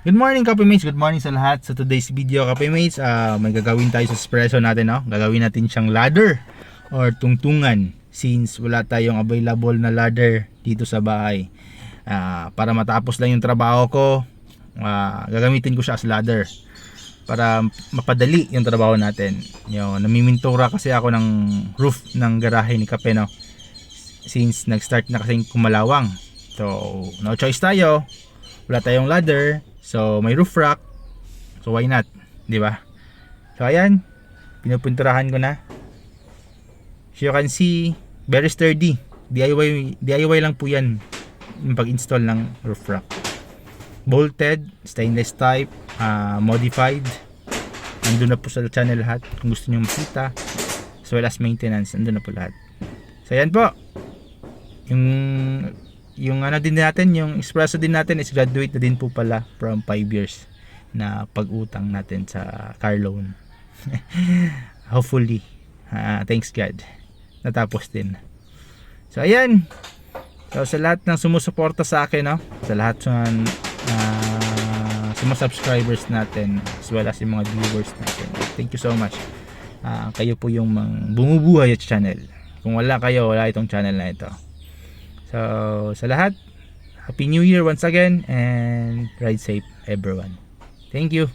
Good morning, Kape Mates. Good morning sa lahat. Sa today's video, Kape Mates, may gagawin tayo sa espresso natin, no? Gagawin natin siyang ladder or tungtungan since wala tayong available na ladder dito sa bahay. Para matapos lang yung trabaho ko, gagamitin ko siya as ladder para mapadali yung trabaho natin. Namimintura kasi ako ng roof ng garahe ni Kape, no? Since nag-start na kasing kumalawang. So, no choice tayo. Wala tayong ladder, so may roof rack. So why not, 'di ba? So ayan, pinupinturahan ko na. As you can see, very sturdy. DIY lang po 'yan yung pag-install ng roof rack. Bolted, stainless type, modified. Nandun na po sa channel lahat kung gusto niyo makita. As well as maintenance, nandun na po lahat. So ayan po. Yung ano din natin, yung espresso din natin is graduate na din po pala from 5 years na pag-utang natin sa car loan. Hopefully, thanks God, natapos din. So ayan, so sa lahat ng sumusuporta sa akin, no? Sa lahat ng sa mga subscribers natin as well as yung mga viewers natin, thank you so much. Kayo po yung bumubuhay sa channel. Kung wala kayo, wala itong channel na ito. So, sa lahat, Happy New Year once again and ride safe everyone. Thank you.